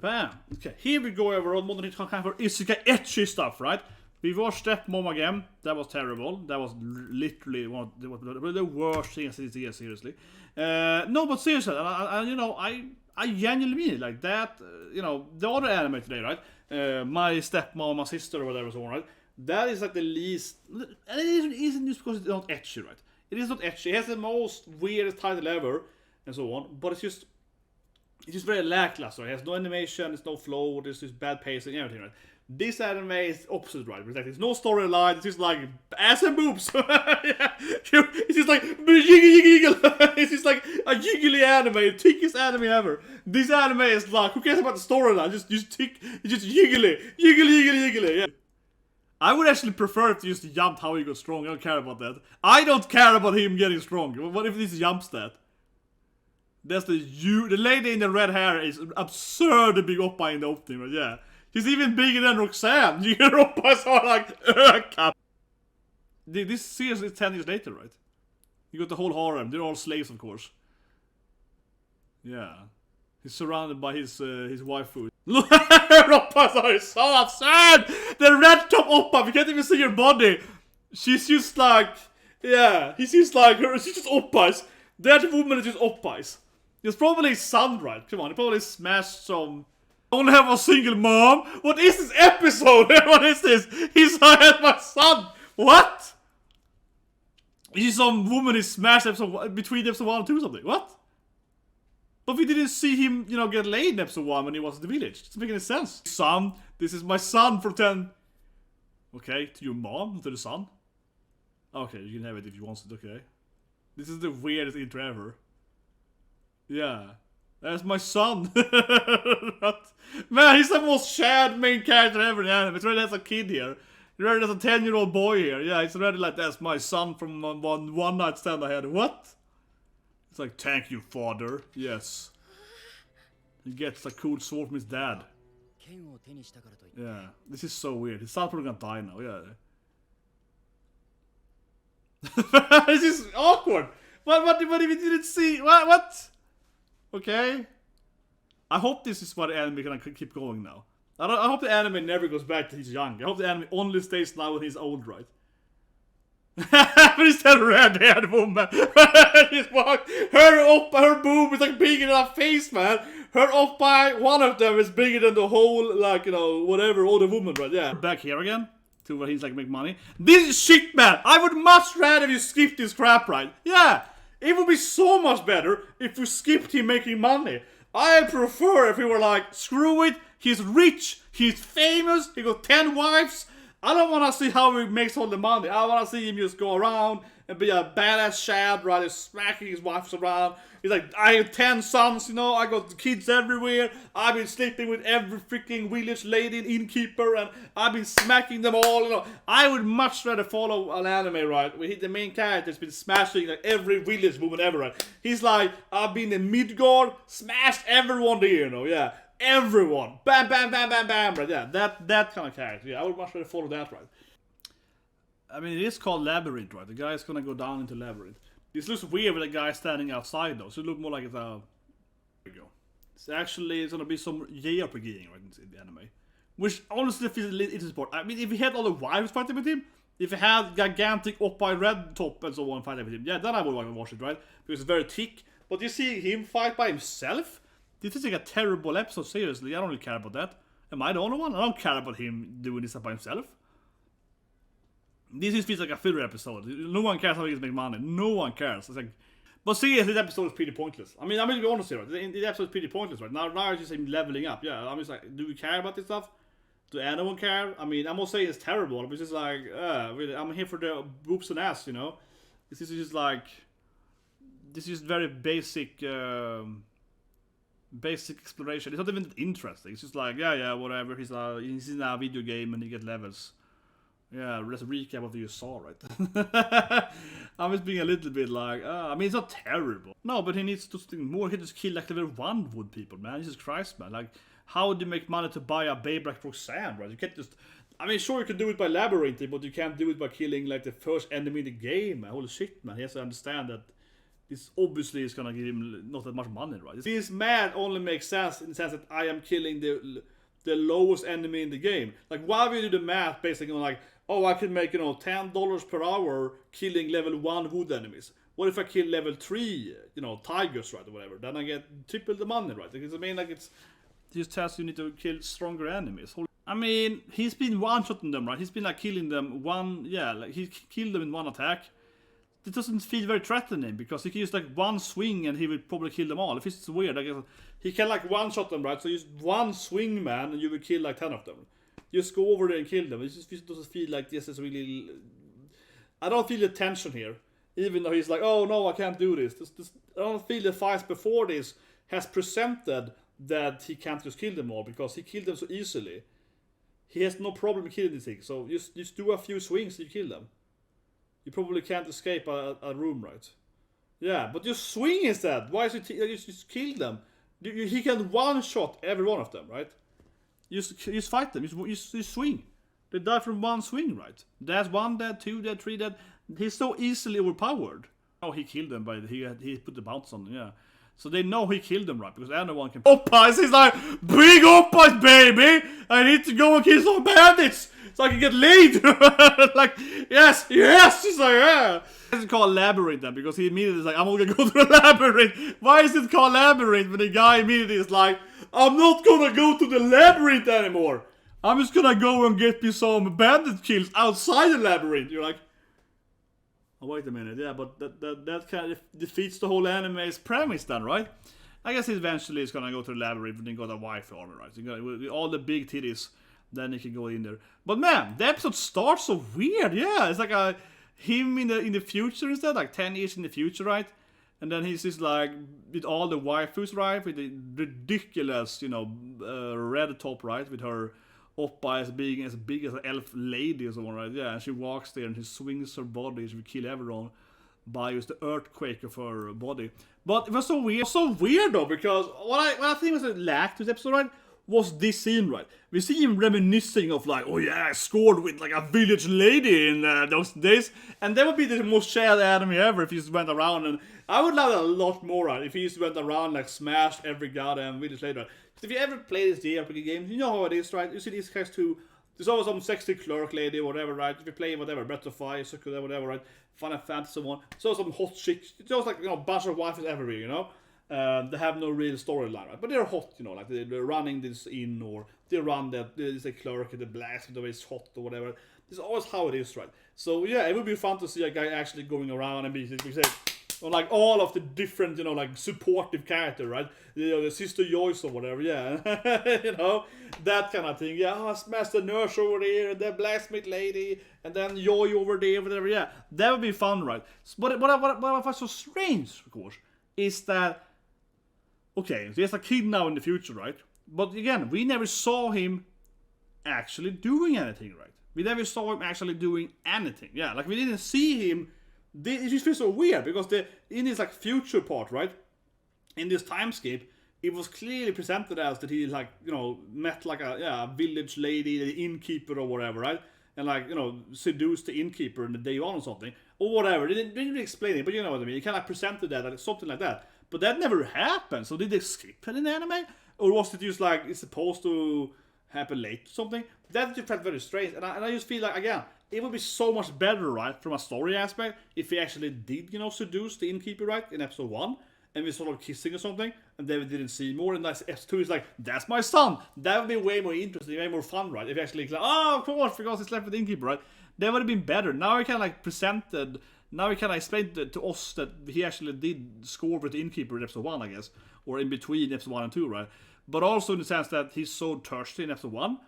Bam! Okay, here we go over on modern kind of isekai ecchi stuff, right? We watched Stepmom again. That was terrible. That was literally one of the worst things I see, seriously. No, but seriously, I genuinely mean it like that. The other anime today, right? My Stepmom, my sister, or whatever, so on, right? That is like the least. And it isn't just because it's not ecchi, right? It is not ecchi. It has the most weirdest title ever, and so on. But it's just very lackluster. It has no animation, there's no flow, there's just bad pacing, everything, right? This anime is opposite, right? It's like there's no storyline, it's just like ass and boobs. Yeah. It's just like jiggle. It's just like a jiggly anime, the thickest anime ever. This anime is like, who cares about the storyline? Just jiggly. Yeah. I would actually prefer if you just jumped how he got strong. I don't care about that. I don't care about him getting strong. What if this jumps that? That's the lady in the red hair is absurd big oppa in the opening, right? Yeah. She's even bigger than Roxanne. You hear oppas are like, cut. This series is 10 years later, right? You got the whole harem. They're all slaves, of course. Yeah. He's surrounded by his waifu. Look, oppas are so absurd! The red top oppa, we can't even see her body. She's just like, yeah, he's just like her, she's just oppas. That woman is just oppas. It's probably his son, right? Come on, he probably smashed some. I only have a single mom? What is this episode? What is this? He's like, my son! What? Is some woman he smashed episode between episode 1 and 2 or something? What? But we didn't see him, get laid in episode 1 when he was in the village. It doesn't make any sense. Son, this is my son from 10. Okay, to your mom, not to the son. Okay, you can have it if you want it, okay. This is the weirdest intro ever. Yeah. That's my son. Man, he's the most shared main character ever in the anime. It's already as a kid here. He already has a 10-year-old boy here. Yeah, it's already like, that's my son from one night stand I had. What? It's like, thank you, father. Yes. He gets a cool sword from his dad. Yeah, this is so weird. His son's probably gonna die now, yeah. This is awkward. What if we didn't see? What? Okay. I hope this is what the anime gonna keep going now. I hope the anime never goes back to he's young. I hope the anime only stays now when he's old, right? But it's that red-haired woman. Her boob is like bigger than her face, man. Her oppa, one of them is bigger than the whole, like, whatever, older woman, right? Yeah. Back here again. To where he's like make money. This is shit, man. I would much rather you skip this crap, right? Yeah. It would be so much better if we skipped him making money. I prefer if he were like, screw it, he's rich, he's famous, he got 10 wives. I don't want to see how he makes all the money. I want to see him just go around and be a badass shad, right? He's smacking his wives around. He's like, I have 10 sons, I got kids everywhere. I've been sleeping with every freaking village lady and innkeeper, and I've been smacking them all, I would much rather follow an anime, right? Where the main character's been smashing like every village woman ever, right? He's like, I've been in Midgard, smashed everyone there, yeah. Everyone. Bam, bam, bam, bam, bam, right? Yeah, that kind of character. Yeah, I would much rather follow that, right? I mean, it is called Labyrinth, right? The guy's gonna go down into Labyrinth. This looks weird with a guy standing outside, though. So it looks more like it's a... There we go. It's gonna be some JRPG-ing, right, in the anime. Which, honestly, feels a little into sport. I mean, if he had all the wives fighting with him, if he had gigantic oppa red top and so on fighting with him, yeah, then I would want to watch it, right? Because it's very thick. But you see him fight by himself? This is like a terrible episode, seriously. I don't really care about that. Am I the only one? I don't care about him doing this by himself. This feels like a filler episode. No one cares how he can make money. No one cares. It's like, but seriously, this episode is pretty pointless. I mean, I'm gonna be honest here. Right? The episode is pretty pointless, right? Now it's just him leveling up. Yeah, I'm just like, do we care about this stuff? Do anyone care? I mean, I'm not saying it's terrible, but it's just like, really, I'm here for the boobs and ass, This is just like, this is just very basic, basic exploration. It's not even interesting. It's just like, yeah, whatever. He's in a video game and he gets levels. Yeah, let's recap of what you saw, right? I'm just being a little bit like, I mean, it's not terrible. No, but he needs to think more. He just kill like level 1 wood people, man. Jesus Christ, man. Like, how do you make money to buy a babe like Roxanne, right? You can't just... I mean, sure, you can do it by labyrinthing, but you can't do it by killing like the first enemy in the game, man. Holy shit, man. He has to understand that this obviously is gonna give him not that much money, right? This math only makes sense in the sense that I am killing the lowest enemy in the game. Like, why would you do the math basically on like, oh, I can make, $10 per hour killing level 1 wood enemies. What if I kill level 3, tigers, right, or whatever? Then I get triple the money, right? Because it's just tells you need to kill stronger enemies. I mean, he's been one-shotting them, right? He's been like killing them he killed them in one attack. It doesn't feel very threatening because he can use like one swing and he would probably kill them all. If it's weird, I guess he can like one-shot them, right? So use one swing, man, and you will kill like 10 of them. Just go over there and kill them. It just doesn't feel like this is really. I don't feel the tension here, even though he's like, oh no, I can't do this. I don't feel the fights before this has presented that he can't just kill them all because he killed them so easily. He has no problem killing these things. So just do a few swings and you kill them. You probably can't escape a room, right? Yeah, but just swing instead. Why is it just kill them? He can one-shot every one of them, right? Just fight them. Just swing. They die from one swing, right? That's 1 dead, 2 dead, 3 dead. He's so easily overpowered. Oh, he killed them by he put the bounce on them, yeah. So they know he killed them, right? Because anyone can. Oppas! He's like, big Oppas, baby! I need to go and kill some bandits so I can get laid! Like, yes! He's like, yeah! It's called Labyrinth then, because he immediately is like, I'm gonna go to the Labyrinth! Why is it called Labyrinth when the guy immediately is like, I'm not gonna go to the Labyrinth anymore! I'm just gonna go and get me some bandit kills outside the Labyrinth! You're like, oh, wait a minute, yeah, but that kind of defeats the whole anime's premise then, right? I guess eventually he's gonna go to the Labyrinth and then got a wife armor, right? So with all the big titties, then he can go in there. But man, the episode starts so weird, yeah. It's like him in the future instead, like 10 years in the future, right? And then he's just like, with all the waifus, right? With the ridiculous, red top, right? With her Oppa as being as big as an elf lady or someone, right? Yeah, and she walks there and she swings her body. She will kill everyone by just the earthquake of her body. But it was so weird though, because what I think was a lack to this episode, right, was this scene, right? We see him reminiscing of like, oh yeah, I scored with like a village lady in those days, and that would be the most shared anime ever if he just went around. And I would love it a lot more, right, if he just went around like smashed every goddamn village lady, right? If you ever play these JRPG games, you know how it is, right? You see these guys too. There's always some sexy clerk lady or whatever, right? If you play whatever, Breath of Fire, Sakura, whatever, right? Final Fantasy one. There's always some hot chicks. It's always like, bunch of wives everywhere, They have no real storyline, right? But they're hot, like they're running this inn, or they run that, there's a clerk at the blast, the way it's hot or whatever. This is always how it is, right? So yeah, it would be fun to see a guy actually going around and basically say, or like all of the different, like supportive character, right? The Sister Joyce or whatever, yeah. That kind of thing. Yeah, I smashed the nurse over there, and the blacksmith lady, and then Joy over there, whatever, yeah. That would be fun, right? But what I find so strange, of course, is that, okay, there's a kid now in the future, right? But again, we never saw him actually doing anything, right? We never saw him actually doing anything. Yeah, like we didn't see him. It just feels so weird because in this like future part, right? In this timescape, it was clearly presented as that he like met like a village lady, the innkeeper or whatever, right? And like seduced the innkeeper in the day on or something or whatever. They didn't really explain it, but you know what I mean. He kind of presented that like something like that, but that never happened. So did they skip it in the anime, or was it just like it's supposed to happen late or something? That just felt very strange, and I just feel like again. It would be so much better, right, from a story aspect, if he actually did, seduce the innkeeper, right, in episode 1, and we sort of kissing or something, and then we didn't see more, and that's episode 2 is like, that's my son! That would be way more interesting, way more fun, right, if he actually, like, oh, of course, because he slept with the innkeeper, right, that would have been better. Now he kind of, presented, now he kind of explained to us that he actually did score with the innkeeper in episode 1, I guess, or in between episode 1 and 2, right, but also in the sense that he's so thirsty in episode 1,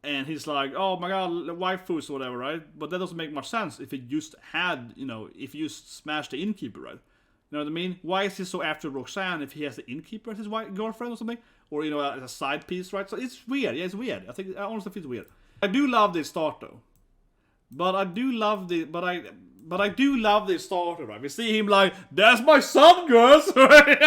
and he's like, oh my god, waifus or whatever, right? But that doesn't make much sense if he just had, if you just smashed the innkeeper, right? You know what I mean? Why is he so after Roxanne if he has the innkeeper as his girlfriend or something? Or, as a side piece, right? So it's weird. Yeah, it's weird. I honestly think it's weird. I do love this start, though. But I do love this starter, right? We see him like, that's my son, girls!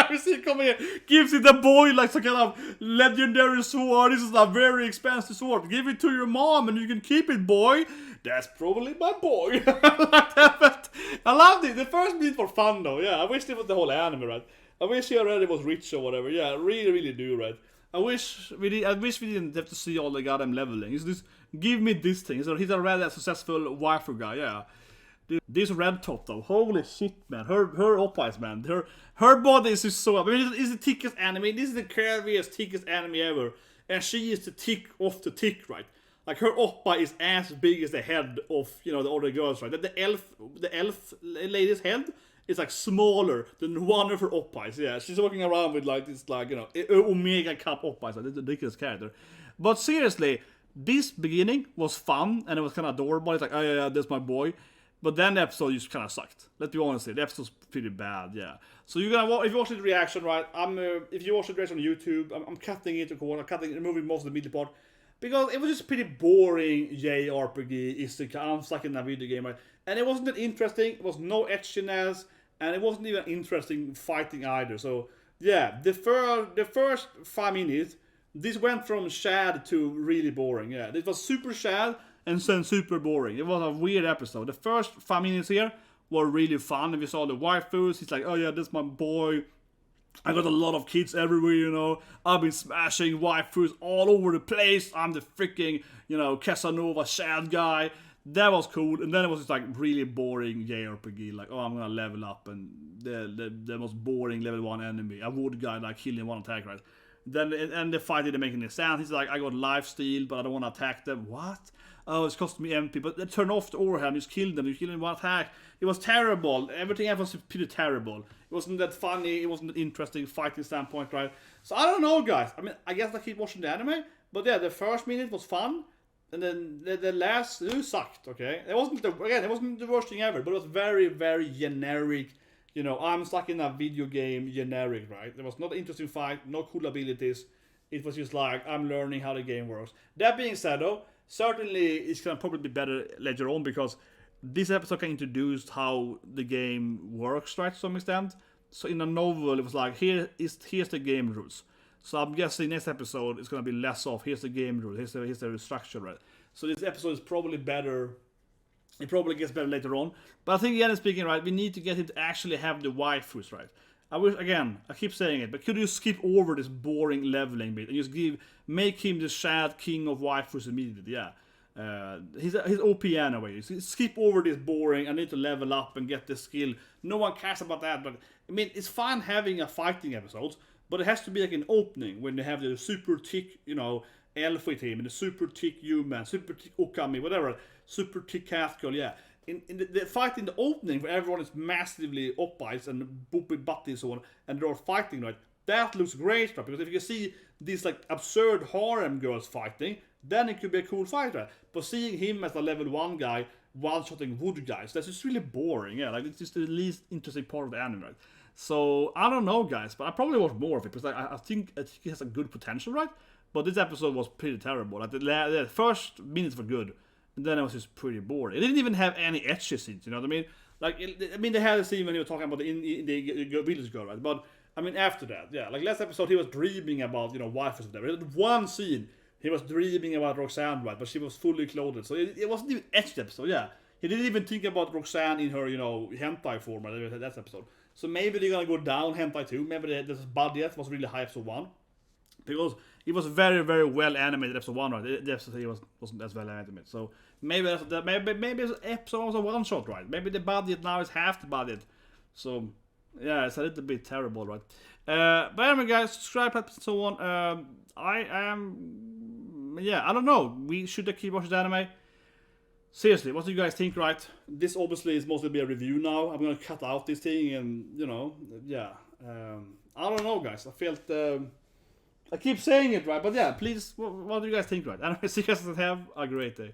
We see him coming in, gives it the boy like some kind of legendary sword. This is a very expensive sword. Give it to your mom and you can keep it, boy. That's probably my boy. Like that I loved it. The first bit was fun though. Yeah, I wish it was the whole anime, right? I wish he already was rich or whatever. Yeah, really, really do, right? I wish we didn't have to see all the goddamn leveling. It's just give me this thing. So he's already a successful waifu guy. Yeah. Dude, this red top though, holy shit, man. Her oppas, man. Her body is just so. I mean, it's the thickest anime. This is the curviest, thickest anime ever, and she is the thick of the thick, right? Like her oppa is as big as the head of the other girls, right? The elf lady's head is like smaller than one of her oppas. Yeah, she's walking around with like this Omega Cup oppas. Like, it's a ridiculous character. But seriously, this beginning was fun and it was kind of adorable. It's like, oh yeah, that's my boy. But then the episode just kind of sucked. Let's be honest here. The episode's pretty bad, yeah. So you're gonna if you watch the reaction, right? If you watch the reaction on YouTube, I'm cutting it to corner, removing most of the middle part because it was just pretty boring JRPG isekai. I'm stuck in that video game, right? And it wasn't that interesting. It was no etchiness, and it wasn't even interesting fighting either. So yeah, the first 5 minutes, this went from shad to really boring. Yeah, it was super shad. And then super boring. It was a weird episode. The first 5 minutes here were really fun. If you saw the waifus, he's like, oh yeah, this is my boy. I got a lot of kids everywhere, I've been smashing waifus all over the place. I'm the freaking, Casanova Shad guy. That was cool. And then it was just like really boring JRPG. Like, oh, I'm gonna level up. And the most boring level 1 enemy. A wood guy like killing one attack, right? Then and the fight didn't make any sense. He's like, I got lifesteal, but I don't want to attack them. What? Oh, it's costing me MP. But they turn off the overhand. You kill them. You kill them in one attack. It was terrible. Everything else was pretty terrible. It wasn't that funny. It wasn't that interesting fighting standpoint, right? So I don't know, guys. I mean, I guess I keep watching the anime. But yeah, the first minute was fun. And then the last sucked, okay? It wasn't the worst thing ever. But it was very, very generic. I'm stuck in a video game generic, right? There was not an interesting fight, no cool abilities. It was just like, I'm learning how the game works. That being said, though, certainly it's going to probably be better later on because this episode can introduce how the game works, right, to some extent. So in a novel, it was like, here's the game rules. So I'm guessing next episode is going to be less of, here's the game rules, here's the structure, right? So this episode is probably better. It probably gets better later on. But I think, again speaking, right, we need to get him to actually have the waifus, right? I wish, again, I keep saying it, but could you skip over this boring leveling bit and just make him the Shad King of waifus immediately? Yeah. He's OP anyway. Skip over this boring, I need to level up and get the skill. No one cares about that, but I mean, it's fun having a fighting episode, but it has to be like an opening when they have the super thick, elf with him, and the super thick human, super thick Okami, whatever, super thick cat girl, yeah. In the fight in the opening where everyone is massively oppies and boopy butty and so on, and they're all fighting, right? That looks great, right? Because if you can see these like absurd harem girls fighting, then it could be a cool fight, right? But seeing him as a level 1 guy, one-shotting wood guys, that's just really boring, yeah. Like, it's just the least interesting part of the anime, right? So, I don't know, guys, but I probably watch more of it, because I think it has a good potential, right? But this episode was pretty terrible. Like, the first minutes were good, and then it was just pretty boring. It didn't even have any ecchi scenes, you know what I mean? Like, they had a scene when you were talking about the village girl, right? But, I mean, after that, yeah. Like, last episode, he was dreaming about, waifus and whatever. One scene, he was dreaming about Roxanne, right? But she was fully clothed. So it wasn't even ecchi episode, yeah. He didn't even think about Roxanne in her, hentai form, right? That episode. So maybe they're gonna go down hentai too. Maybe this budget was really high episode 1. Because it was very, very well animated episode 1, right? The episode 3 wasn't as well animated. So maybe episode was a one shot, right? Maybe the budget now is half the budget. So yeah, it's a little bit terrible, right? But anyway, guys, subscribe and so on. I don't know. We should keep watching the anime. Seriously, what do you guys think, right? This obviously is mostly be a review now. I'm gonna cut out this thing and, yeah. I don't know, guys. I felt, I keep saying it, right? But yeah, please, what do you guys think, right? Anyway, see you guys have a great day.